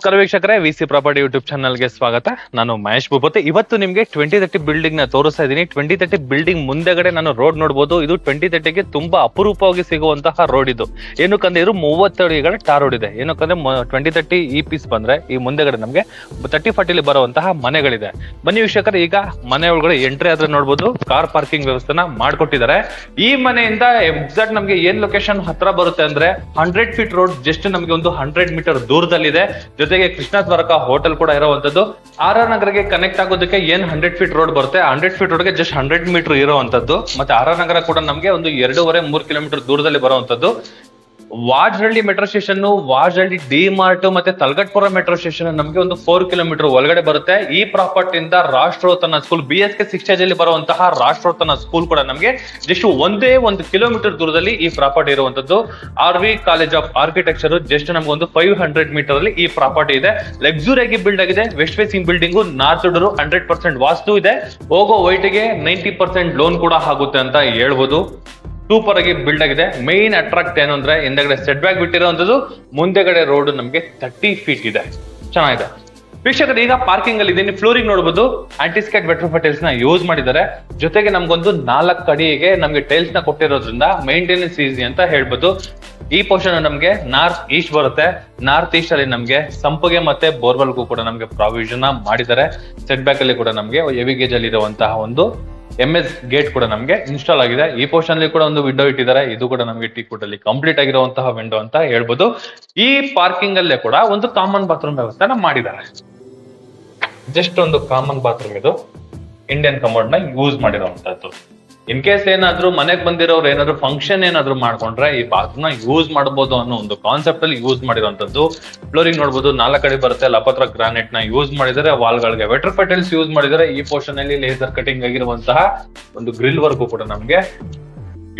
ನಮಸ್ಕಾರ ವೀಕ್ಷಕರೇ, VC property YouTube ಚಾನಲ್ಗೆ ಸ್ವಾಗತ. ನಾನು ಮಹೇಶ್ ಭೂಪತಿ. ಇವತ್ತು ನಿಮಗೆ 2030 ಬಿಲ್ಡಿಂಗ್ ನ ತೋರಿಸ್ತಾ ಇದ್ದೀನಿ. 2030 ಬಿಲ್ಡಿಂಗ್ ಮುಂದೆಗಡೆ ನಾನು ರೋಡ್ ನೋಡಬಹುದು. ಇದು 2030ಗೆ ತುಂಬಾ ಅಪರೂಪವಾಗಿ ಸಿಗುವಂತಹ ರೋಡ್. ಇದು ಏನಕ್ಕಂದ್ರೆ ಇದು 30 ಅಡಿಗಳ ಟಾರ್ ರೋಡ್ ಇದೆ. ಏನಕ್ಕಂದ್ರೆ 2030 ಈ ಪೀಸ್ ಬಂದ್ರೆ ಈ ಮುಂದೆಗಡೆ ನಮಗೆ 30-40 ಬರುವಂತಹ ಮನೆಗಳಿದೆ. ಬನ್ನಿ ವೀಕ್ಷಕರೇ, ಈಗ ಮನೆ ಒಳಗಡೆ ಎಂಟ್ರಿ ಆದ್ರೆ ನೋಡಬಹುದು ಕಾರ್ ಪಾರ್ಕಿಂಗ್ ವ್ಯವಸ್ಥೆನ ಮಾಡ್ಕೊಟ್ಟಿದ್ದಾರೆ. ಈ ಮನೆಯಿಂದ ಎಕ್ಸಾಕ್ಟ್ ನಮಗೆ ಏನ್ ಲೊಕೇಶನ್ ಹತ್ರ ಬರುತ್ತೆ ಅಂದ್ರೆ 100 ಫೀಟ್ ರೋಡ್ ಜಸ್ಟ್ ನಮಗೆ ಒಂದು 100 ಮೀಟರ್ ದೂರದಲ್ಲಿದೆ. ಜೊತೆಗೆ ಕೃಷ್ಣ ದ್ವಾರಕ ಹೋಟೆಲ್ ಕೂಡ ಇರುವಂತದ್ದು. ಆರ್ ಆರ್ ನಗರಕ್ಕೆ ಕನೆಕ್ಟ್ ಆಗೋದಕ್ಕೆ ಏನ್ 100 ಫೀಟ್ ರೋಡ್ ಬರುತ್ತೆ, 100 ಫೀಟ್ ರೋಡ್ಗೆ ಜಸ್ಟ್ 100 ಮೀಟರ್ ಇರುವಂತದ್ದು. ಮತ್ತೆ ಆರ್ ಆರ್ ನಗರ ಕೂಡ ನಮಗೆ ಒಂದು 2.5-3 ಕಿಲೋಮೀಟರ್ ದೂರದಲ್ಲಿ ಬರುವಂತದ್ದು. ವಾಜಹಳ್ಳಿ ಮೆಟ್ರೋ ಸ್ಟೇಷನ್, ವಾಜಹಳ್ಳಿ ಡಿ ಮಾರ್ಟ್ ಮತ್ತೆ ತಲಗಟ್ಪುರ ಮೆಟ್ರೋ ಸ್ಟೇಷನ್ ನಮಗೆ ಒಂದು 4 ಕಿಲೋಮೀಟರ್ ಒಳಗಡೆ ಬರುತ್ತೆ. ಈ ಪ್ರಾಪರ್ಟಿಯಿಂದ ರಾಷ್ಟ್ರೋತ್ತನ ಸ್ಕೂಲ್ BSK 6 ಅಲ್ಲಿ ಬರುವಂತಹ ರಾಷ್ಟ್ರೋತ್ತನ ಸ್ಕೂಲ್ ಕೂಡ ನಮಗೆ ಜಸ್ಟ್ 1 ಕಿಲೋಮೀಟರ್ ದೂರದಲ್ಲಿ ಈ ಪ್ರಾಪರ್ಟಿ ಇರುವಂತದ್ದು. RV college of architecture just ನಮ್ಗೆ ಒಂದು 500 ಮೀಟರ್ ಅಲ್ಲಿ ಈ ಪ್ರಾಪರ್ಟಿ ಇದೆ. ಲಕ್ಸುರಿಯಾಗಿ ಬಿಲ್ಡ್ ಆಗಿದೆ. West facing building, north door, 100% vastu ಇದೆ. ಹೋಗೋ ವೈಟ್ಗೆ 90% ಲೋನ್ ಕೂಡ ಆಗುತ್ತೆ ಅಂತ ಹೇಳ್ಬೋದು. ಸೂಪರ್ ಆಗಿ ಬಿಲ್ಡ್ ಆಗಿದೆ. ಮೈನ್ ಅಟ್ರಾಕ್ಟ್ ಏನು ಅಂದ್ರೆ ಹಿಂದೆಗಡೆ ಸೆಟ್ ಬ್ಯಾಕ್ ಬಿಟ್ಟಿರುವಂತದ್ದು, ಮುಂದೆಗಡೆ ರೋಡ್ ನಮಗೆ 30 ಫೀಟ್ ಇದೆ. ಚೆನ್ನಾಗಿದೆ ವೀಕ್ಷಕರು. ಈಗ ಪಾರ್ಕಿಂಗ್ ಅಲ್ಲಿ ಇದೀನಿ. ಫ್ಲೋರಿಂಗ್ ನೋಡಬಹುದು ಆಂಟಿಸ್ಕೇಟ್ ವೆಟ್ರೋಫೈ ಟೈಲ್ಸ್ ನ ಯೂಸ್ ಮಾಡಿದ್ದಾರೆ. ಜೊತೆಗೆ ನಮ್ಗೊಂದು 4 ಅಡಿಗೆ ನಮ್ಗೆ ಟೈಲ್ಸ್ ನ ಕೊಟ್ಟಿರೋದ್ರಿಂದ ಮೇಂಟೆನೆನ್ಸ್ ಈಸಿ ಅಂತ ಹೇಳ್ಬೋದು. ಈ ಪೋರ್ಷನ್ ನಮ್ಗೆ ನಾರ್ತ್ ಈಸ್ಟ್ ಬರುತ್ತೆ. ನಾರ್ತ್ ಈಸ್ಟ್ ಅಲ್ಲಿ ನಮ್ಗೆ ಸಂಪಿಗೆ ಮತ್ತೆ ಬೋರ್ವೆಲ್ಗೂ ಕೂಡ ನಮ್ಗೆ ಪ್ರಾವಿಷನ್ ಮಾಡಿದ್ದಾರೆ. ಸೆಟ್ ಬ್ಯಾಕ್ ಅಲ್ಲಿ ಕೂಡ ನಮ್ಗೆ ಹೆವಿ ಗೇಜ್ ಅಲ್ಲಿ ಇರುವಂತಹ ಒಂದು MS ಗೇಟ್ ಕೂಡ ನಮ್ಗೆ ಇನ್ಸ್ಟಾಲ್ ಆಗಿದೆ. ಈ ಪೋರ್ಷನ್ ಅಲ್ಲಿ ಕೂಡ ಒಂದು ವಿಂಡೋ ಇಟ್ಟಿದ್ದಾರೆ. ಇದು ಕೂಡ ನಮ್ಗೆ ಟೀಕ್ವುಡ್ ಅಲ್ಲಿ ಕಂಪ್ಲೀಟ್ ಆಗಿರುವಂತಹ ವಿಂಡೋ ಅಂತ ಹೇಳ್ಬೋದು. ಈ ಪಾರ್ಕಿಂಗ್ ಅಲ್ಲೇ ಕೂಡ ಒಂದು ಕಾಮನ್ ಬಾತ್ರೂಮ್ ವ್ಯವಸ್ಥೆನ ಮಾಡಿದ್ದಾರೆ. ಜಸ್ಟ್ ಒಂದು ಕಾಮನ್ ಬಾತ್ರೂಮ್, ಇದು ಇಂಡಿಯನ್ ಕಮೋಡ್ ನ ಯೂಸ್ ಮಾಡಿರುವಂತದ್ದು. ಇನ್ ಕೇಸ್ ಏನಾದ್ರು ಮನೆಗೆ ಬಂದಿರೋರು ಏನಾದ್ರು ಫಂಕ್ಷನ್ ಏನಾದ್ರು ಮಾಡ್ಕೊಂಡ್ರೆ ಈ ಬಾತ್ರೂಮ್ ನ ಯೂಸ್ ಮಾಡಬಹುದು ಅನ್ನೋ ಒಂದು ಕಾನ್ಸೆಪ್ಟ್ ಅಲ್ಲಿ ಯೂಸ್ ಮಾಡಿರುವಂತದ್ದು. ಫ್ಲೋರಿಂಗ್ ನೋಡಬಹುದು 4 ಅಡಿ ಬರುತ್ತೆ. ಲಪತ್ರ ಗ್ರಾನೈಟ್ ನ ಯೂಸ್ ಮಾಡಿದರೆ. ವಾಲ್ ಗಳಿಗೆ ವೆಟ್ರೋಫೈ ಟೈಲ್ಸ್ ಯೂಸ್ ಮಾಡಿದರೆ. ಈ ಪೋರ್ಷನ್ ಅಲ್ಲಿ ಲೇಸರ್ ಕಟಿಂಗ್ ಆಗಿರುವಂತಹ ಒಂದು ಗ್ರಿಲ್ ವರ್ಕ್ ಕೂಡ ನಮ್ಗೆ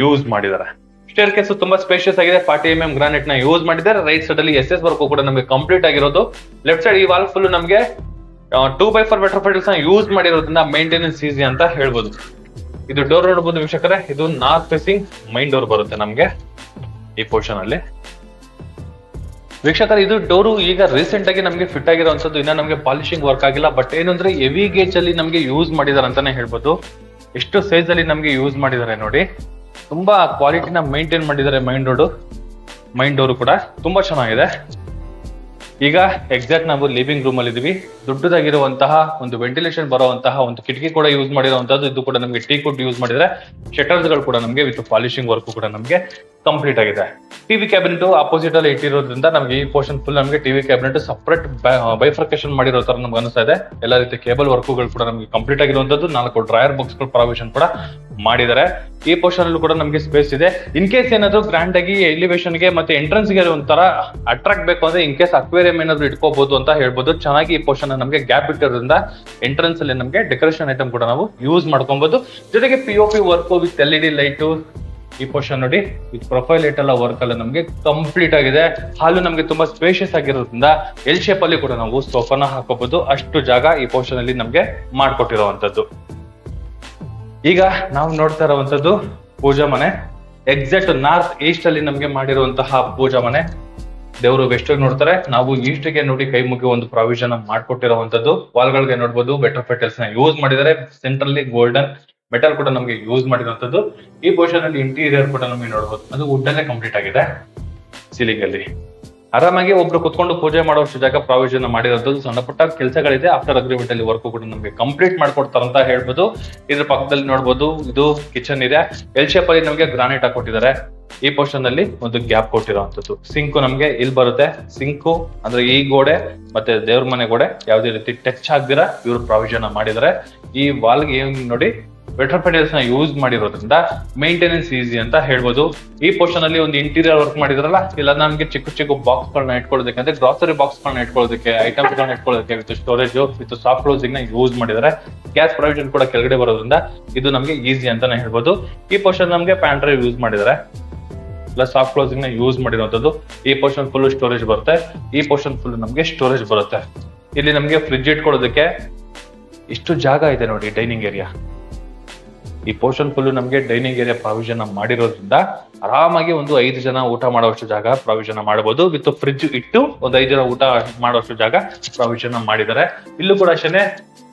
ಯೂಸ್ ಮಾಡಿದ್ದಾರೆ. ಸ್ಟೇರ್ ಕೇಸ್ ತುಂಬಾ ಸ್ಪೇಷಿಯಸ್ ಆಗಿದೆ. 40 mm ಗ್ರಾನೈಟ್ ನ ಯೂಸ್ ಮಾಡಿದ್ದಾರೆ. ರೈಟ್ ಸೈಡ್ ಅಲ್ಲಿ SS ವರ್ಕ್ ಕೂಡ ನಮಗೆ ಕಂಪ್ಲೀಟ್ ಆಗಿರೋದು. ಲೆಫ್ಟ್ ಸೈಡ್ ಈ ವಾಲ್ ಫುಲ್ ನಮಗೆ 2x4 ವೆಟ್ರೋಫೈ ಟೈಲ್ಸ್ ನ ಯೂಸ್ ಮಾಡಿರೋದ್ರಿಂದ ಮೇಂಟೆನೆನ್ಸ್ ಈಸಿ ಅಂತ ಹೇಳ್ಬೋದು. ಇದು ಡೋರ್ ನೋಡಬಹುದು ವೀಕ್ಷಕರೇ, ಇದು ನಾರ್ತ್ ಫೇಸಿಂಗ್ ಮೈನ್ ಡೋರ್ ಬರುತ್ತೆ ನಮ್ಗೆ ಈ ಪೋರ್ಷನ್ ಅಲ್ಲಿ. ವೀಕ್ಷಕರೇ, ಇದು ಡೋರು ಈಗ ರೀಸೆಂಟ್ ಆಗಿ ನಮ್ಗೆ ಫಿಟ್ ಆಗಿರುವಂತದ್ದು. ಇನ್ನ ನಮ್ಗೆ ಪಾಲಿಶಿಂಗ್ ವರ್ಕ್ ಆಗಿಲ್ಲ. ಬಟ್ ಏನಂದ್ರೆ ಹೆವಿ ಗೇಜ್ ಅಲ್ಲಿ ನಮ್ಗೆ ಯೂಸ್ ಮಾಡಿದಾರೆ ಅಂತಾನೆ ಹೇಳ್ಬೋದು. ಎಷ್ಟು ಸೈಜ್ ಅಲ್ಲಿ ನಮ್ಗೆ ಯೂಸ್ ಮಾಡಿದ್ದಾರೆ ನೋಡಿ. ತುಂಬಾ ಕ್ವಾಲಿಟಿನ ಮೇಂಟೈನ್ ಮಾಡಿದ್ದಾರೆ. ಮೈನ್ ಡೋರು ಕೂಡ ತುಂಬಾ ಚೆನ್ನಾಗಿದೆ. ಈಗ ಎಕ್ಸಾಕ್ಟ್ ನಾವು ಲಿವಿಂಗ್ ರೂಮ್ ಅಲ್ಲಿ ಇದೀವಿ. ದೊಡ್ಡದಾಗಿರುವಂತಹ ಒಂದು ವೆಂಟಿಲೇಷನ್ ಬರುವಂತಹ ಒಂದು ಕಿಟಕಿ ಕೂಡ ಯೂಸ್ ಮಾಡಿರುವಂತದ್ದು. ಇದು ಕೂಡ ನಮಗೆ ಟೀಕ್ವುಡ್ ಯೂಸ್ ಮಾಡಿದ್ರೆ. ಶಟರ್ಸ್ ಗಳು ಕೂಡ ನಮಗೆ ವಿತ್ ಪಾಲಿಶಿಂಗ್ ವರ್ಕ್ ಕೂಡ ನಮಗೆ ಕಂಪ್ಲೀಟ್ ಆಗಿದೆ. ಟಿವಿ ಕ್ಯಾಬಿನೆಟ್ ಆಪೋಸಿಟ್ ಅಲ್ಲಿ ಇಟ್ಟಿರೋದ್ರಿಂದ ನಮಗೆ ಈ ಪೋರ್ಷನ್ ಫುಲ್ ನಮಗೆ ಟಿವಿ ಕ್ಯಾಬಿನೆಟ್ ಸಪರೇಟ್ ಬೈಫರ್ಕೇಶನ್ ಮಾಡಿರೋ ತರ ನಮ್ಗೆ ಅನಿಸ್ತಾ ಇದೆ. ಎಲ್ಲ ರೀತಿ ಕೇಬಲ್ ವರ್ಕ್ಗಳು ಕೂಡ ನಮಗೆ ಕಂಪ್ಲೀಟ್ ಆಗಿರುವಂತದ್ದು. 4 ಡ್ರಾಯರ್ ಬಾಕ್ಸ್ ಗಳು ಪ್ರಾವಿಷನ್ ಕೂಡ ಮಾಡಿದ್ದಾರೆ. ಈ ಪೋರ್ಷನ್ ಅಲ್ಲೂ ಕೂಡ ನಮಗೆ ಸ್ಪೇಸ್ ಇದೆ. ಇನ್ ಕೇಸ್ ಏನಾದ್ರು ಗ್ರ್ಯಾಂಡ್ ಆಗಿ ಎಲಿವೇಶನ್ ಗೆ ಮತ್ತೆ ಎಂಟ್ರೆನ್ಸ್ ಗೆ ಒಂಥರ ಅಟ್ರಾಕ್ಟ್ ಬೇಕು ಅಂದ್ರೆ ಇನ್ ಕೇಸ್ ಅಕ್ವೇರಿಯಂ ಏನಾದ್ರು ಇಟ್ಕೋಬಹುದು ಅಂತ ಹೇಳ್ಬೋದು. ಚೆನ್ನಾಗಿ ಈ ಪೋರ್ಷನ್ ನಮಗೆ ಗ್ಯಾಪ್ ಇಟ್ಟಿರೋದ್ರಿಂದ ಎಂಟ್ರೆನ್ಸ್ ಅಲ್ಲಿ ನಮಗೆ ಡೆಕೋರೇಷನ್ ಐಟಮ್ ಕೂಡ ನಾವು ಯೂಸ್ ಮಾಡ್ಕೊಬಹುದು. ಜೊತೆಗೆ POP work with LED light. ಈ ಪೋರ್ಷನ್ ನೋಡಿ ವಿತ್ ಪ್ರೊಫೈಲ್ ಲೈಟ್ ಎಲ್ಲ ವರ್ಕ್ ಎಲ್ಲ ನಮಗೆ ಕಂಪ್ಲೀಟ್ ಆಗಿದೆ. ಹಾಲು ನಮಗೆ ತುಂಬಾ ಸ್ಪೇಷಿಯಸ್ ಆಗಿರೋದ್ರಿಂದ L ಶೇಪ್ ಅಲ್ಲಿ ಕೂಡ ನಾವು ಸೋಫಾನ ಹಾಕೋಬಹುದು. ಅಷ್ಟು ಜಾಗ ಈ ಪೋರ್ಷನ್ ಅಲ್ಲಿ ನಮ್ಗೆ ಮಾಡ್ಕೊಟ್ಟಿರುವಂತದ್ದು. ಈಗ ನಾವು ನೋಡ್ತಾ ಇರುವಂತದ್ದು ಪೂಜಾ ಮನೆ. ಎಕ್ಸಾಕ್ಟ್ ನಾರ್ತ್ ಈಸ್ಟ್ ಅಲ್ಲಿ ನಮ್ಗೆ ಮಾಡಿರುವಂತಹ ಪೂಜಾ ಮನೆ. ದೇವರು ವೆಸ್ಟ್ ನೋಡ್ತಾರೆ, ನಾವು ಈಸ್ಟ್ ಗೆ ನೋಡಿ ಕೈ ಮುಗಿ ಒಂದು ಪ್ರಾವಿಷನ್ ಮಾಡ್ಕೊಟ್ಟಿರುವಂತದ್ದು. ವಾಲ್ಗಳಿಗೆ ನೋಡಬಹುದು ವೆಟ್ರೋಫೈ ಟೈಲ್ಸ್ ನ ಯೂಸ್ ಮಾಡಿದ್ದಾರೆ. ಸೆಂಟ್ರಲ್ಲಿ ಗೋಲ್ಡನ್ ಮೆಟಲ್ ಕೂಡ ನಮಗೆ ಯೂಸ್ ಮಾಡಿರುವಂತದ್ದು. ಈ ಪೋರ್ಷನ್ ಅಲ್ಲಿ ಇಂಟೀರಿಯರ್ ಕೂಡ ನಮಗೆ ನೋಡಬಹುದು, ಅದು ವುಡ್ ಅಲ್ಲೇ ಕಂಪ್ಲೀಟ್ ಆಗಿದೆ. ಸೀಲಿಂಗ್ ಅಲ್ಲಿ ಆರಾಮಾಗಿ ಒಬ್ರು ಕುತ್ಕೊಂಡು ಪೂಜೆ ಮಾಡೋಷ್ಟು ಜಾಗ ಪ್ರಾವಿಷನ್ ಮಾಡಿರೋದು. ಸಣ್ಣ ಪುಟ್ಟ ಕೆಲಸಗಳಿದೆ. ಆಫ್ಟರ್ ಅಗ್ರಿಮೆಂಟ್ ಅಲ್ಲಿ ವರ್ಕ್ ಕೂಡ ನಮಗೆ ಕಂಪ್ಲೀಟ್ ಮಾಡ್ಕೊಡ್ತಾರೆ ಅಂತ ಹೇಳ್ಬೋದು. ಇದ್ರ ಪಕ್ಕದಲ್ಲಿ ನೋಡಬಹುದು ಇದು ಕಿಚನ್ ಇದೆ. L ಶೇಪ್ ಅಲ್ಲಿ ನಮಗೆ ಗ್ರಾನೈಟ್ ಹಾಕೊಟ್ಟಿದ್ದಾರೆ. ಈ ಪೋರ್ಷನ್ ಅಲ್ಲಿ ಒಂದು ಗ್ಯಾಪ್ ಕೊಟ್ಟಿರುವಂತದ್ದು. ಸಿಂಕು ನಮ್ಗೆ ಇಲ್ಲಿ ಬರುತ್ತೆ. ಸಿಂಕು ಅಂದ್ರೆ ಈ ಗೋಡೆ ಮತ್ತೆ ದೇವ್ರ ಮನೆ ಗೋಡೆ ಯಾವುದೇ ರೀತಿ ಟಚ್ ಆಗ್ದಿರಾ ಇವ್ರು ಪ್ರಾವಿಷನ್ ಮಾಡಿದ್ದಾರೆ. ಈ ವಾಲ್ಗೆ ನೋಡಿ ವೆಟ್ರೋಫೈ ಟೈಲ್ಸ್ ನ ಯೂಸ್ ಮಾಡಿರೋದ್ರಿಂದ ಮೇಂಟೆನೆನ್ಸ್ ಈಸಿ ಅಂತ ಹೇಳ್ಬೋದು. ಈ ಪೋರ್ಷನ್ ಅಲ್ಲಿ ಒಂದು ಇಂಟೀರಿಯರ್ ವರ್ಕ್ ಮಾಡಿದ್ರಲ್ಲ, ಇಲ್ಲ ನಮ್ಗೆ ಚಿಕ್ಕ ಬಾಕ್ಸ್ ಗಳನ್ನ ಇಟ್ಕೊಳ್ಳೋದಕ್ಕೆ ಅಂದ್ರೆ ಗ್ರಾಸರಿ ಬಾಕ್ಸ್ ಗಳನ್ನ ಇಟ್ಕೊಳ್ಳೋದಕ್ಕೆ, ಐಟಮ್ಸ್ ಗಳನ್ನ ಇಟ್ಕೊಳ್ಳೋದಕ್ಕೆ with storage with soft closing ನ ಯೂಸ್ ಮಾಡಿದ್ದಾರೆ. ಗ್ಯಾಸ್ ಪ್ರಾವಿಷನ್ ಕೂಡ ಕೆಳಗಡೆ ಬರೋದ್ರಿಂದ ಇದು ನಮ್ಗೆ ಈಸಿ ಅಂತಾನೆ ಹೇಳ್ಬೋದು. ಈ ಪೋರ್ಷನ್ ನಮ್ಗೆ ಪ್ಯಾಂಟ್ರಿ ಯೂಸ್ ಮಾಡಿದ್ದಾರೆ. ಪ್ಲಸ್ ಸಾಫ್ಟ್ ಕ್ಲೋಸಿಂಗ್ ನ ಯೂಸ್ ಮಾಡಿರುವಂತದ್ದು. ಈ ಪೋರ್ಷನ್ ಫುಲ್ ಸ್ಟೋರೇಜ್ ಬರುತ್ತೆ. ಈ ಪೋರ್ಷನ್ ಫುಲ್ ನಮ್ಗೆ ಸ್ಟೋರೇಜ್ ಬರುತ್ತೆ. ಇಲ್ಲಿ ನಮ್ಗೆ ಫ್ರಿಡ್ಜ್ ಇಟ್ಕೊಳ್ಳೋದಕ್ಕೆ ಇಷ್ಟು ಜಾಗ ಇದೆ ನೋಡಿ. ಡೈನಿಂಗ್ ಏರಿಯಾ ಈ ಪೋರ್ಷನ್ ಫುಲ್ ನಮಗೆ ಡೈನಿಂಗ್ ಏರಿಯಾ ಪ್ರಾವಿಷನ್ ಮಾಡಿರೋದ್ರಿಂದ ಆರಾಮಾಗಿ ಒಂದು 5 ಜನ ಊಟ ಮಾಡುವಷ್ಟು ಜಾಗ ಪ್ರಾವಿಷನ್ ಮಾಡಬಹುದು. ವಿತ್ ಫ್ರಿಡ್ಜ್ ಇಟ್ಟು ಒಂದು 5 ಜನ ಊಟ ಮಾಡುವಷ್ಟು ಜಾಗ ಪ್ರಾವಿಷನ್ ಮಾಡಿದ್ದಾರೆ. ಇಲ್ಲೂ ಕೂಡ ಅಷ್ಟೇ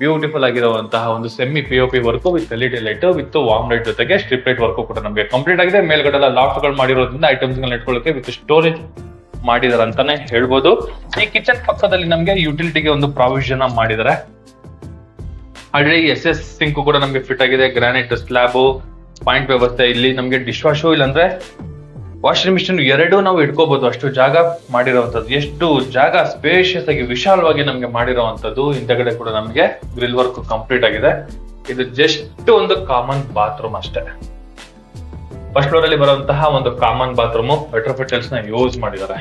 ಬ್ಯೂಟಿಫುಲ್ ಆಗಿರುವಂತಹ ಒಂದು semi POP work with LED light with warm light ಜೊತೆಗೆ ಸ್ಟ್ರಿಪ್ ಲೈಟ್ ವರ್ಕ್ ಕೂಡ ನಮಗೆ ಕಂಪ್ಲೀಟ್ ಆಗಿದೆ. ಮೇಲ್ಗಡೆ ಲಾಫ್ಟ್ ಗಳು ಮಾಡಿರೋದ್ರಿಂದ ಐಟಮ್ಸ್ ಗಳನ್ನ ಇಟ್ಕೊಳ್ಳೋಕೆ ವಿತ್ ಸ್ಟೋರೇಜ್ ಮಾಡಿದಾರೆ ಅಂತಾನೆ ಹೇಳ್ಬೋದು. ಈ ಕಿಚನ್ ಪಕ್ಕದಲ್ಲಿ ನಮ್ಗೆ ಯುಟಿಲಿಟಿಗೆ ಒಂದು ಪ್ರಾವಿಷನ್ ಮಾಡಿದ್ದಾರೆ. ಆಲ್ರೆಡಿ SS ಸಿಂಕ್ ಕೂಡ ನಮ್ಗೆ ಫಿಟ್ ಆಗಿದೆ. ಗ್ರಾನೈಟ್ ಸ್ಲಾಬ್ ಪಾಯಿಂಟ್ ವ್ಯವಸ್ಥೆ. ಇಲ್ಲಿ ನಮ್ಗೆ ಡಿಶ್ ವಾಶು ಇಲ್ಲಾಂದ್ರೆ ವಾಷಿಂಗ್ ಮಿಷಿನ್ ಎರಡೂ ನಾವು ಇಟ್ಕೋಬಹುದು, ಅಷ್ಟು ಜಾಗ ಮಾಡಿರುವಂತದ್ದು. ಎಷ್ಟು ಜಾಗ ಸ್ಪೇಷಿಯಸ್ ಆಗಿ ವಿಶಾಲವಾಗಿ ನಮ್ಗೆ ಮಾಡಿರುವಂತದ್ದು. ಹಿಂದಗಡೆ ಕೂಡ ನಮ್ಗೆ ಗ್ರಿಲ್ ವರ್ಕ್ ಕಂಪ್ಲೀಟ್ ಆಗಿದೆ. ಇದು ಜಸ್ಟ್ ಒಂದು ಕಾಮನ್ ಬಾತ್ರೂಮ್ ಅಷ್ಟೇ. ಫಸ್ಟ್ ಫ್ಲೋರ್ ಅಲ್ಲಿ ಬರುವಂತಹ ಒಂದು ಕಾಮನ್ ಬಾತ್ರೂಮ್ ರೆಟ್ರೋಫಿಟಲ್ಸ್ ನ ಯೂಸ್ ಮಾಡಿದ್ದಾರೆ.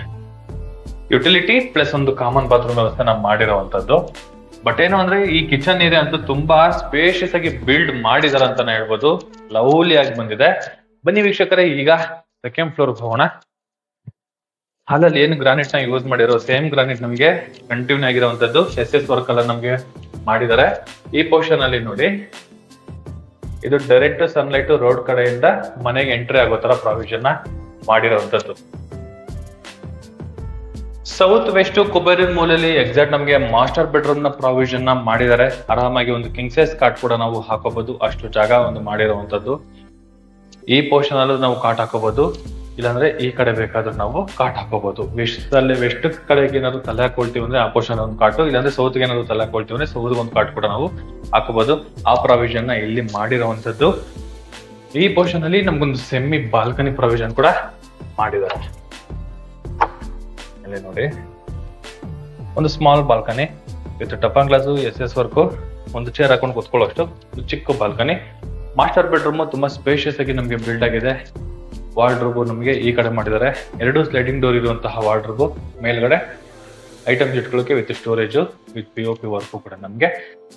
ಯುಟಿಲಿಟಿ ಪ್ಲಸ್ ಒಂದು ಕಾಮನ್ ಬಾತ್ರೂಮ್ ವ್ಯವಸ್ಥೆ ಮಾಡಿರುವಂತದ್ದು. ಬಟ್ ಏನು ಅಂದ್ರೆ ಈ ಕಿಚನ್ ಏರಿಯಾ ಅಂತೂ ತುಂಬಾ ಸ್ಪೇಷಿಯಸ್ ಆಗಿ ಬಿಲ್ಡ್ ಮಾಡಿದಾರೆ ಅಂತಾನೆ ಹೇಳ್ಬೋದು. ಲವ್ಲಿ ಆಗಿ ಬಂದಿದೆ. ಬನ್ನಿ ವೀಕ್ಷಕರೇ, ಈಗ ಸೆಕೆಂಡ್ ಫ್ಲೋರ್ ಹೋಗೋಣ. ಹಾಲಲ್ಲಿ ಏನು ಗ್ರಾನೈಟ್ ನ ಯೂಸ್ ಮಾಡಿರೋ ಸೇಮ್ ಗ್ರಾನೈಟ್ ನಮಗೆ ಕಂಟಿನ್ಯೂ ಆಗಿರುವಂತದ್ದು. SS ವರ್ಕ್ ಎಲ್ಲ ನಮ್ಗೆ ಮಾಡಿದ್ದಾರೆ. ಈ ಪೋರ್ಷನ್ ಅಲ್ಲಿ ನೋಡಿ, ಇದು ಡೈರೆಕ್ಟ್ ಸನ್ಲೈಟ್ ರೋಡ್ ಕಡೆಯಿಂದ ಮನೆಗೆ ಎಂಟ್ರಿ ಆಗೋ ತರ ಪ್ರಾವಿಷನ್ ಮಾಡಿರುವಂತದ್ದು. ಸೌತ್ ವೆಸ್ಟ್ ಕುಬೇರಿನ ಮೂಲೆಯಲ್ಲಿ ಎಕ್ಸಾಕ್ಟ್ ನಮಗೆ ಮಾಸ್ಟರ್ ಬೆಡ್ರೂಮ್ ನ ಪ್ರಾವಿಷನ್ ಮಾಡಿದ್ದಾರೆ. ಆರಾಮಾಗಿ ಒಂದು ಕಿಂಗ್ ಸೈಜ್ ಕಾಟ್ ಕೂಡ ನಾವು ಹಾಕೋಬಹುದು, ಅಷ್ಟು ಜಾಗ ಒಂದು ಮಾಡಿರುವಂತದ್ದು. ಈ ಪೋರ್ಷನ್ ಅಲ್ಲೂ ನಾವು ಕಾಟ್ ಹಾಕೋಬಹುದು, ಇಲ್ಲಾಂದ್ರೆ ಈ ಕಡೆ ಬೇಕಾದ್ರೂ ನಾವು ಕಾಟ್ ಹಾಕೋಬಹುದು. ವೆಸ್ಟ್ ಕಡೆಗೆ ಏನಾದ್ರು ತಲೆ ಹಾಕೊಳ್ತೀವಿ ಅಂದ್ರೆ ಆ ಪೋರ್ಷನ್ ಒಂದು ಕಾಟು, ಇಲ್ಲಾಂದ್ರೆ ಸೌತ್ಗೆ ಏನಾದ್ರು ತಲೆ ಹಾಕೊಳ್ತೀವಿ ಅಂದ್ರೆ ಸೌತ್ ಒಂದು ಕಾಟ್ ಕೂಡ ನಾವು ಹಾಕೋಬಹುದು. ಆ ಪ್ರಾವಿಷನ್ ನ ಇಲ್ಲಿ ಮಾಡಿರುವಂತದ್ದು. ಈ ಪೋರ್ಷನ್ ಅಲ್ಲಿ ನಮ್ಗೊಂದು ಸೆಮಿ ಬಾಲ್ಕನಿ ಪ್ರಾವಿಷನ್ ಕೂಡ ಮಾಡಿದ್ದಾರೆ. ಇಲ್ಲಿ ನೋಡಿ, ಒಂದು ಸ್ಮಾಲ್ ಬಾಲ್ಕನಿ ವಿತ್ ಟಪಾನ್ ಗ್ಲಾಸು, SS ವರ್ಕ್, ಒಂದು ಚೇರ್ ಹಾಕೊಂಡು ಕೂತ್ಕೊಳ್ಳೋಷ್ಟು ಚಿಕ್ಕ ಬಾಲ್ಕನಿ. ಮಾಸ್ಟರ್ ಬೆಡ್ರೂಮ್ ತುಂಬಾ ಸ್ಪೇಷಿಯಸ್ ಆಗಿ ನಮ್ಗೆ ಬಿಲ್ಡ್ ಆಗಿದೆ. ವಾರ್ಡ್ರೋಬ್ ನಮಗೆ ಈ ಕಡೆ ಮಾಡಿದ್ದಾರೆ. 2 ಸ್ಲೈಡಿಂಗ್ ಡೋರ್ ಇರುವಂತಹ ವಾರ್ಡ್ರೋಬ್. ಮೇಲ್ಗಡೆ ಐಟಮ್ಸ್ ಇಟ್ಕೊಳ್ಳೋಕೆ with storage with POP work ಕೂಡ ನಮ್ಗೆ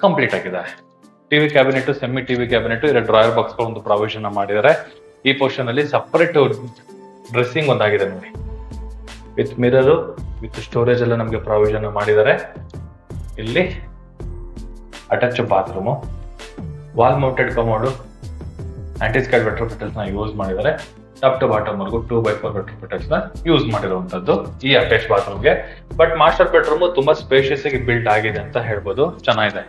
ಕಂಪ್ಲೀಟ್ ಆಗಿದೆ. TV cabinet, semi TV cabinet, 2 drawer box ಒಂದು ಪ್ರಾವಿಷನ್ ಮಾಡಿದ್ದಾರೆ. ಈ ಪೋರ್ಷನ್ ಅಲ್ಲಿ ಸಪರೇಟ್ ಡ್ರೆಸ್ಸಿಂಗ್ ಒಂದಾಗಿದೆ ನೋಡಿ, ವಿತ್ ಮಿರರ್ ವಿತ್ ಸ್ಟೋರೇಜ್ ಎಲ್ಲ ನಮ್ಗೆ ಪ್ರಾವಿಷನ್ ಮಾಡಿದ್ದಾರೆ. ಇಲ್ಲಿ attach bathroom, wall mounted commode, antiskid retrofittings ನ ಯೂಸ್ ಮಾಡಿದ್ದಾರೆ. ಟಾಪ್ ಟು ಬಾಟಮ್ ವರ್ಗು 2x4 ರೆಟ್ರೋಫಿಟಲ್ಸ್ ನ ಯೂಸ್ ಮಾಡಿರುವಂತದ್ದು ಈ ಅಟ್ಯಾಚ್ ಬಾತ್ರೂಮ್ಗೆ. ಬಟ್ ಮಾಸ್ಟರ್ ಬೆಡ್ರೂಮ್ ತುಂಬಾ ಸ್ಪೇಷಿಯಸ್ ಆಗಿ ಬಿಲ್ಡ್ ಆಗಿದೆ ಅಂತ ಹೇಳ್ಬೋದು. ಚೆನ್ನಾಗಿದೆ.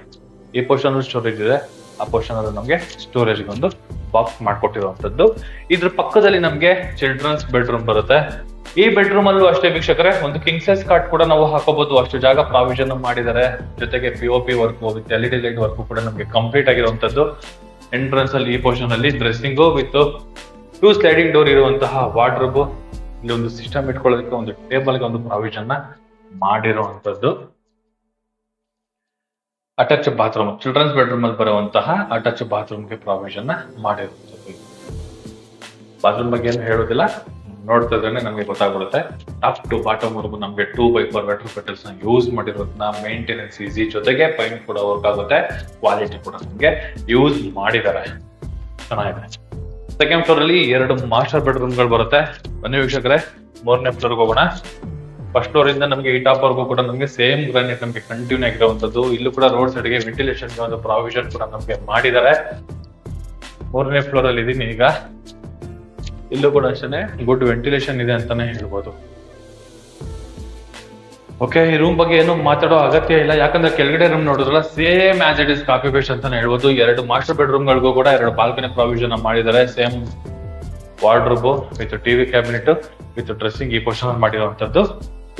ಈ ಪೋರ್ಷನ್ ಸ್ಟೋರೇಜ್ ಇದೆ, ಆ ಪೋರ್ಷನ್ ಅಲ್ಲಿ ನಮ್ಗೆ ಸ್ಟೋರೇಜ್ ಒಂದು ಬಾಕ್ಸ್ ಮಾಡ್ಕೊಟ್ಟಿರುವಂತದ್ದು. ಇದ್ರ ಪಕ್ಕದಲ್ಲಿ ನಮ್ಗೆ ಚಿಲ್ಡ್ರನ್ಸ್ ಬೆಡ್ರೂಮ್ ಬರುತ್ತೆ. ಈ ಬೆಡ್ರೂಮ್ ಅಲ್ಲೂ ಅಷ್ಟೇ ವೀಕ್ಷಕರೇ, ಒಂದು ಕಿಂಗ್ ಸೈಜ್ ಕಾಟ್ ಕೂಡ ನಾವು ಹಾಕೋಬಹುದು, ಅಷ್ಟು ಜಾಗ ಪ್ರಾವಿಷನ್ ಮಾಡಿದ್ದಾರೆ. ಜೊತೆಗೆ POP work with LED light work ಕೂಡ ನಮ್ಗೆ ಕಂಪ್ಲೀಟ್ ಆಗಿರುವಂತದ್ದು. ಎಂಟ್ರೆನ್ಸ್ ಅಲ್ಲಿ ಈ ಪೋರ್ಷನ್ ಅಲ್ಲಿ ಡ್ರೆಸ್ಸಿಂಗ್ ವಿತ್ 2 ಸ್ಲೈಡಿಂಗ್ ಡೋರ್ ಇರುವಂತಹ ವಾರ್ಡ್ರೋಬ್. ಇಲ್ಲಿ ಒಂದು ಸಿಸ್ಟಮ್ ಇಟ್ಕೊಳ್ಳೋದಕ್ಕೆ ಒಂದು ಟೇಬಲ್ಗೆ ಒಂದು ಪ್ರಾವಿಷನ್ ಮಾಡಿರುವಂತದ್ದು. ಅಟ್ಯಾಚ್ ಬಾತ್ರೂಮ್, ಚಿಲ್ಡ್ರನ್ಸ್ ಬೆಡ್ರೂಮ್ ಅಲ್ಲಿ ಬರುವಂತಹ ಅಟ್ಯಾಚ್ ಬಾತ್ರೂಮ್ಗೆ ಪ್ರಾವಿಷನ್ ಮಾಡಿರುವಂತದ್ದು. ಬಾತ್ರೂಮ್ ಬಗ್ಗೆ ಏನು ಹೇಳೋದಿಲ್ಲ, ನೋಡ್ತಾ ಇದ್ರೆ ನಮ್ಗೆ ಗೊತ್ತಾಗ್ಬಿಡುತ್ತೆ. ಟಾಪ್ ಟು ಬಾಟಮ್ ವರ್ಗು ನಮ್ಗೆ 2x4 ರೆಟ್ರೋಫಿಟಲ್ಸ್ ನ ಯೂಸ್ ಮಾಡಿರೋದನ್ನ ಮೇಂಟೆನೆನ್ಸ್ ಈಸಿ, ಜೊತೆಗೆ ಪೈಂಟ್ ಕೂಡ ವರ್ಕ್ ಆಗುತ್ತೆ. ಕ್ವಾಲಿಟಿ ಕೂಡ ನಮ್ಗೆ ಯೂಸ್ ಮಾಡಿದ್ದಾರೆ. ಚೆನ್ನಾಗಿದೆ. ಸೆಕೆಂಡ್ ಫ್ಲೋರ್ ಅಲ್ಲಿ 2 ಮಾಸ್ಟರ್ ಬೆಡ್ರೂಮ್ ಗಳು ಬರುತ್ತೆ. ಬನ್ನಿ ವೀಕ್ಷಕರೇ, 3ನೇ ಫ್ಲೋರ್ಗೆ ಹೋಗೋಣ. ಫಸ್ಟ್ ಫ್ಲೋರ್ ಇಂದ ನಮ್ಗೆ ಈ ಟಾಪ್ ವರ್ಗು ಕೂಡ ನಮ್ಗೆ ಸೇಮ್ ಗ್ರಾನೈಟ್ ನಮ್ಗೆ ಕಂಟಿನ್ಯೂ ಆಗಿರುವಂತದ್ದು. ಇಲ್ಲೂ ಕೂಡ ರೋಡ್ ಸೈಡ್ ಗೆ ವೆಂಟಿಲೇಷನ್ ಒಂದು ಪ್ರಾವಿಷನ್ ಕೂಡ ನಮ್ಗೆ ಮಾಡಿದ್ದಾರೆ. 3ನೇ ಫ್ಲೋರ್ ಅಲ್ಲಿ ಇದೀನಿ ಈಗ. ಇಲ್ಲೂ ಕೂಡ ಅಷ್ಟೇ ಗುಡ್ ವೆಂಟಿಲೇಷನ್ ಇದೆ ಅಂತಾನೆ ಹೇಳ್ಬೋದು. ಓಕೆ, ಈ ರೂಮ್ ಬಗ್ಗೆ ಏನು ಮಾತಾಡೋ ಅಗತ್ಯ ಇಲ್ಲ, ಯಾಕಂದ್ರೆ ಕೆಳಗಡೆ ರೂಮ್ ನೋಡಿದ್ರಲ್ಲ same as it is copy paste ಅಂತಾನೆ ಹೇಳ್ಬೋದು. 2 ಮಾಸ್ಟರ್ ಬೆಡ್ರೂಮ್ ಗಳಿಗೂ ಕೂಡ 2 ಬಾಲ್ಕನಿ ಪ್ರಾವಿಷನ್ ಮಾಡಿದ್ದಾರೆ. Same wardrobe with TV cabinet with dressing ಈ ಪೋರ್ಷನ್ ಮಾಡಿರುವಂತದ್ದು.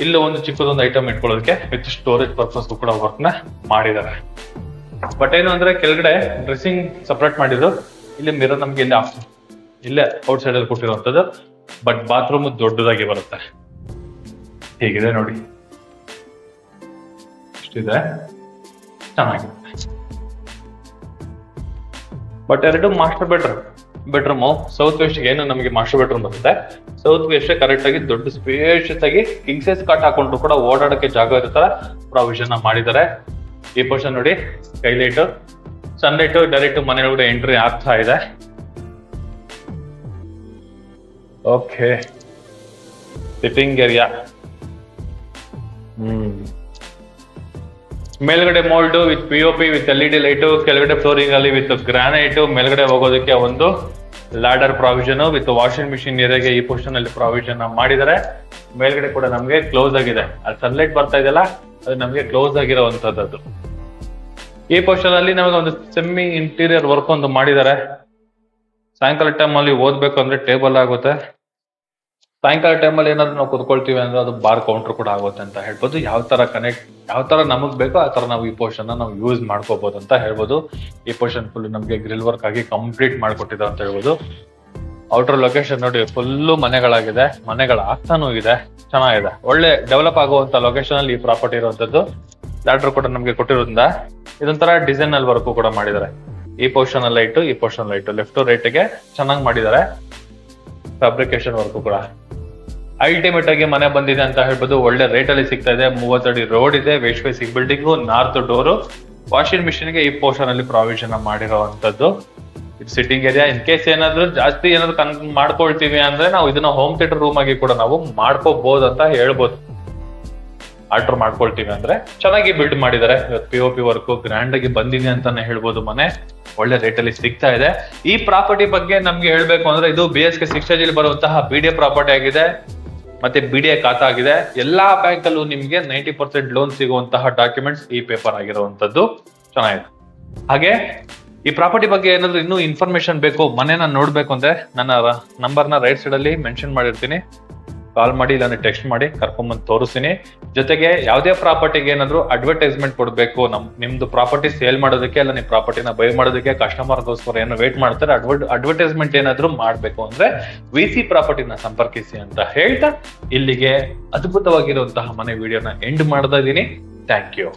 ಇಲ್ಲಿ ಒಂದು ಚಿಕ್ಕದೊಂದು ಐಟಮ್ ಇಟ್ಕೊಳ್ಳೋದಕ್ಕೆ ವಿತ್ ಸ್ಟೋರೇಜ್ ಪರ್ಪಸ್ ಕೂಡ ವರ್ಕ್ ನ ಮಾಡಿದ್ದಾರೆ. ಬಟ್ ಏನು ಅಂದ್ರೆ ಕೆಳಗಡೆ ಡ್ರೆಸ್ಸಿಂಗ್ ಸಪರೇಟ್ ಮಾಡಿದ್ರು. ಇಲ್ಲಿ ಮಿರರ್ ನಮ್ಗೆ ಇಲ್ಲೇ ಔಟ್ ಸೈಡ್ ಅಲ್ಲಿ ಕೊಟ್ಟಿರುವಂತದ್ದು. ಬಟ್ ಬಾತ್ರೂಮ್ ದೊಡ್ಡದಾಗಿ ಬರುತ್ತೆ. ಹೇಗಿದೆ ನೋಡಿ, ಇಷ್ಟಿದೆ, ಚೆನ್ನಾಗಿದೆ. But 2 master bedroom south west ಏನು ನಮಗೆ ಮಾಸ್ಟರ್ ಬೆಡ್ರೂಮ್ ಬರುತ್ತೆ. ಸೌತ್ ವೆಸ್ಟ್ ಕರೆಕ್ಟ್ ಆಗಿ ದೊಡ್ಡ ಸ್ಪೇಷಿಯಸ್ ಆಗಿ ಕಿಂಗ್ ಸೈಜ್ ಕಾಟ್ ಹಾಕೊಂಡ್ರು ಕೂಡ ಓಡಾಡಕ್ಕೆ ಜಾಗ ಇರೋ ತರ ಪ್ರಾವಿಷನ್ ಮಾಡಿದ್ದಾರೆ. ಈ ಪೋರ್ಷನ್ ನೋಡಿ, ಸ್ಕೈಲೈಟ್, ಸನ್ಲೈಟ್ ಡೈರೆಕ್ಟ್ ಮನೆ ಒಳಗಡೆ ಎಂಟ್ರಿ ಆಗ್ತಾ ಇದೆ. Okay, sitting area. ಮೇಲ್ಗಡೆ mould with POP with LED light, ಕೆಳಗಡೆ ಫ್ಲೋರಿಂಗ್ ಅಲ್ಲಿ ವಿತ್ ಗ್ರಾನೈಟ್, ಮೇಲ್ಗಡೆ ಹೋಗೋದಕ್ಕೆ ಒಂದು ladder provision with washing machine ಏರಿಯಾಗೆ ಈ ಪೋರ್ಷನ್ ಅಲ್ಲಿ ಪ್ರಾವಿಷನ್ ಮಾಡಿದ್ದಾರೆ. ಮೇಲ್ಗಡೆ ಕೂಡ ನಮ್ಗೆ ಕ್ಲೋಸ್ ಆಗಿದೆ, ಅಲ್ಲಿ ಸನ್ಲೈಟ್ ಬರ್ತಾ ಇದೆಯಲ್ಲ ಅದು ನಮ್ಗೆ ಕ್ಲೋಸ್ ಆಗಿರೋವಂಥದ್ದು. ಈ ಪೋರ್ಷನ್ ಅಲ್ಲಿ ನಮಗೆ ಒಂದು ಸೆಮಿ ಇಂಟೀರಿಯರ್ ವರ್ಕ್ ಒಂದು ಮಾಡಿದ್ದಾರೆ. ಸಾಯಂಕಾಲ ಟೈಮ್ ಅಲ್ಲಿ ಓದ್ಬೇಕು ಅಂದ್ರೆ ಟೇಬಲ್ ಆಗುತ್ತೆ. ಸಾಯಂಕಾಲ ಟೈಮಲ್ಲಿ ಏನಾದ್ರು ನಾವು ಕುತ್ಕೊಳ್ತೀವಿ ಅಂದ್ರೆ ಅದು ಬಾರ್ ಕೌಂಟರ್ ಕೂಡ ಆಗುತ್ತೆ ಅಂತ ಹೇಳ್ಬೋದು. ಯಾವ ತರ ನಮಗ್ ಬೇಕೋ ಆ ತರ ನಾವು ಈ ಪೋರ್ಷನ್ ನಾವು ಯೂಸ್ ಮಾಡ್ಕೋಬಹುದು ಅಂತ ಹೇಳ್ಬೋದು. ಈ ಪೋರ್ಷನ್ ಫುಲ್ ನಮ್ಗೆ ಗ್ರಿಲ್ ವರ್ಕ್ ಆಗಿ ಕಂಪ್ಲೀಟ್ ಮಾಡ್ಕೊಟ್ಟಿದೆ ಅಂತ ಹೇಳ್ಬೋದು. ಔಟರ್ ಲೊಕೇಶನ್ ನೋಡಿ, ಫುಲ್ಲು ಮನೆಗಳಾಗಿದೆ, ಮನೆಗಳ ಆಗ್ತಾನೂ ಇದೆ, ಚೆನ್ನಾಗಿದೆ, ಒಳ್ಳೆ ಡೆವಲಪ್ ಆಗುವಂತ ಲೊಕೇಶನ್ ಅಲ್ಲಿ ಈ ಪ್ರಾಪರ್ಟಿ ಇರುವಂತದ್ದು. ಲ್ಯಾಡರ್ ಕೂಡ ನಮ್ಗೆ ಕೊಟ್ಟಿರೋದ್ರಿಂದ ಇದೊಂಥರ ಡಿಸೈನ್ ಅಲ್ಲಿ ವರ್ಕ್ ಕೂಡ ಮಾಡಿದ್ದಾರೆ. ಈ ಪೋರ್ಷನ್ ಲೈಟ್, ಈ ಪೋರ್ಷನ್ ಲೈಟ್, ಲೆಫ್ಟ್ ರೈಟ್ ಗೆ ಚೆನ್ನಾಗಿ ಮಾಡಿದ್ದಾರೆ. ಫ್ಯಾಬ್ರಿಕೇಶನ್ ವರ್ಕ್ ಕೂಡ ಅಲ್ಟಿಮೇಟ್ ಆಗಿ ಮನೆ ಬಂದಿದೆ ಅಂತ ಹೇಳ್ಬೋದು. ಒಳ್ಳೆ ರೇಟ್ ಅಲ್ಲಿ ಸಿಗ್ತಾ ಇದೆ. 30 ಅಡಿ ರೋಡ್ ಇದೆ, west facing building, north door, washing machine ಗೆ ಈ ಪೋರ್ಷನ್ ಅಲ್ಲಿ ಪ್ರಾವಿಷನ್ ಮಾಡಿರುವಂತದ್ದು. ಇದು ಸಿಟ್ಟಿಂಗ್ ಏರಿಯಾ. ಇನ್ ಕೇಸ್ ಏನಾದ್ರು ಜಾಸ್ತಿ ಏನಾದ್ರು ಮಾಡ್ಕೊಳ್ತೀವಿ ಅಂದ್ರೆ ನಾವು ಇದನ್ನ ಹೋಮ್ ಥಿಯೇಟರ್ ರೂಮ್ ಆಗಿ ಕೂಡ ನಾವು ಮಾಡ್ಕೋಬಹುದು ಅಂತ ಹೇಳ್ಬೋದು. ಆರ್ಡರ್ ಮಾಡ್ಕೊಳ್ತೀವಿ ಅಂದ್ರೆ ಚೆನ್ನಾಗಿ ಬಿಲ್ಡ್ ಮಾಡಿದ್ದಾರೆ. POP ವರ್ಕ್ ಗ್ರ್ಯಾಂಡ್ ಆಗಿ ಬಂದಿದೆ ಅಂತಾನೆ ಹೇಳ್ಬೋದು. ಮನೆ ಒಳ್ಳೆ ರೇಟ್ ಅಲ್ಲಿ ಸಿಗ್ತಾ ಇದೆ. ಈ ಪ್ರಾಪರ್ಟಿ ಬಗ್ಗೆ ನಮ್ಗೆ ಹೇಳ್ಬೇಕು ಅಂದ್ರೆ ಇದು BSK 6 ಸ್ಟೇಜ್ ಅಲ್ಲಿ ಬರುವಂತಹ BDA ಪ್ರಾಪರ್ಟಿ ಆಗಿದೆ, ಮತ್ತೆ BDA ಖಾತಾ ಆಗಿದೆ. ಎಲ್ಲಾ ಬ್ಯಾಂಕ್ ಅಲ್ಲೂ ನಿಮ್ಗೆ 90% ಲೋನ್ ಸಿಗುವಂತಹ ಡಾಕ್ಯುಮೆಂಟ್ಸ್ ಈ ಪೇಪರ್ ಆಗಿರುವಂತದ್ದು. ಚೆನ್ನಾಗಿದೆ. ಹಾಗೆ ಈ ಪ್ರಾಪರ್ಟಿ ಬಗ್ಗೆ ಏನಾದ್ರು ಇನ್ನೂ ಇನ್ಫಾರ್ಮೇಶನ್ ಬೇಕು, ಮನೆನ ನೋಡ್ಬೇಕು ಅಂದ್ರೆ ನನ್ನ ನಂಬರ್ನ ರೈಟ್ ಸೈಡ್ ಅಲ್ಲಿ ಮೆನ್ಷನ್ ಮಾಡಿರ್ತೀನಿ. ಕಾಲ್ ಮಾಡಿ ಇಲ್ಲ ಟೆಕ್ಸ್ಟ್ ಮಾಡಿ ಕರ್ಕೊಂಡ್ಬಂದು ತೋರಿಸ್ತೀನಿ. ಜೊತೆಗೆ ಯಾವುದೇ ಪ್ರಾಪರ್ಟಿಗೆ ಏನಾದ್ರು ಅಡ್ವರ್ಟೈಸ್ಮೆಂಟ್ ಕೊಡ್ಬೇಕು, ನಿಮ್ದು ಪ್ರಾಪರ್ಟಿ ಸೇಲ್ ಮಾಡೋದಕ್ಕೆ ಅಲ್ಲ ನಿಮ್ ಪ್ರಾಪರ್ಟಿನ ಬೈ ಮಾಡೋದಕ್ಕೆ ಕಸ್ಟಮರ್ಗೋಸ್ಕರ ಏನೋ ವೇಟ್ ಮಾಡ್ತಾರೆ, ಅಡ್ವರ್ಟೈಸ್ಮೆಂಟ್ ಏನಾದ್ರು ಮಾಡ್ಬೇಕು ಅಂದ್ರೆ VC ಪ್ರಾಪರ್ಟಿನ ಸಂಪರ್ಕಿಸಿ ಅಂತ ಹೇಳ್ತಾ ಇಲ್ಲಿಗೆ ಅದ್ಭುತವಾಗಿರುವಂತಹ ಮನೆ ವಿಡಿಯೋನ ಎಂಡ್ ಮಾಡ್ತಾ ಇದ್ದೀನಿ. Thank you.